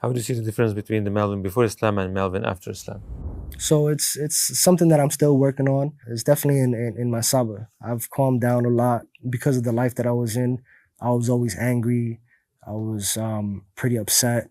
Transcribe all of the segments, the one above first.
How do you see the difference between the Melvin before Islam and Melvin after Islam? So it's something that I'm still working on. It's definitely in my sabr. I've calmed down a lot because of the life that I was in. I was always angry. I was pretty upset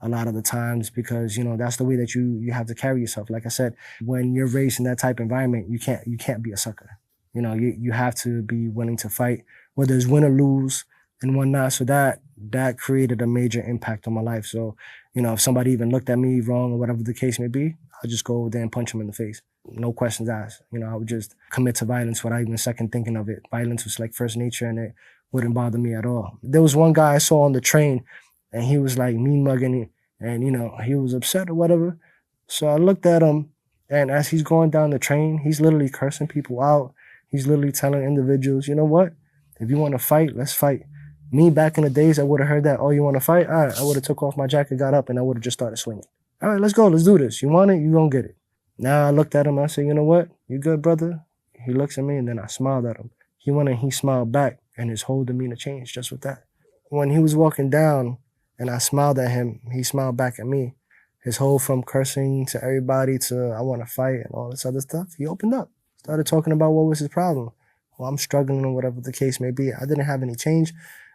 a lot of the times because that's the way that you have to carry yourself. Like I said, when you're raised in that type of environment, you can't be a sucker. You have to be willing to fight, whether it's win or lose and whatnot. So that created a major impact on my life. So if somebody even looked at me wrong or whatever the case may be, I'd just go over there and punch him in the face. No questions asked. I would just commit to violence without even second thinking of it. Violence was like first nature and it wouldn't bother me at all. There was one guy I saw on the train and he was like mean mugging and he was upset or whatever. So I looked at him and as he's going down the train, he's literally cursing people out. He's literally telling individuals, you know what? If you want to fight, let's fight. Me back in the days, I would have heard that, oh, you want to fight? All right, I would have took off my jacket, got up, and I would have just started swinging. All right, let's go. Let's do this. You want it? You gonna get it. Now I looked at him. I said, you know what? You good, brother? He looks at me, and then I smiled at him. He went and he smiled back, and his whole demeanor changed just with that. When he was walking down, and I smiled at him, he smiled back at me. His whole from cursing to everybody to I want to fight and all this other stuff, he opened up. Started talking about what was his problem. Well, I'm struggling or whatever the case may be. I didn't have any change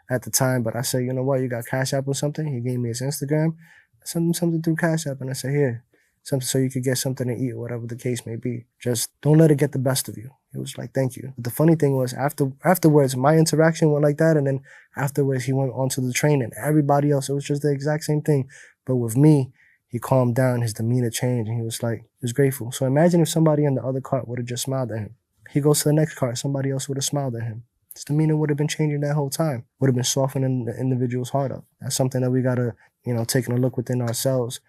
at the time, but I said, you know what, you got Cash App or something? He gave me his Instagram, something through Cash App, and I said, here, something so you could get something to eat or whatever the case may be. Just don't let it get the best of you. It was like, thank you. But the funny thing was afterwards, my interaction went like that, and then afterwards he went onto the train and everybody else, it was just the exact same thing. But with me, he calmed down, his demeanor changed, and he was grateful. So imagine if somebody in the other cart would have just smiled at him. He goes to the next cart, somebody else would have smiled at him. His demeanor would have been changing that whole time, would have been softening the individual's heart up. That's something that we gotta, taking a look within ourselves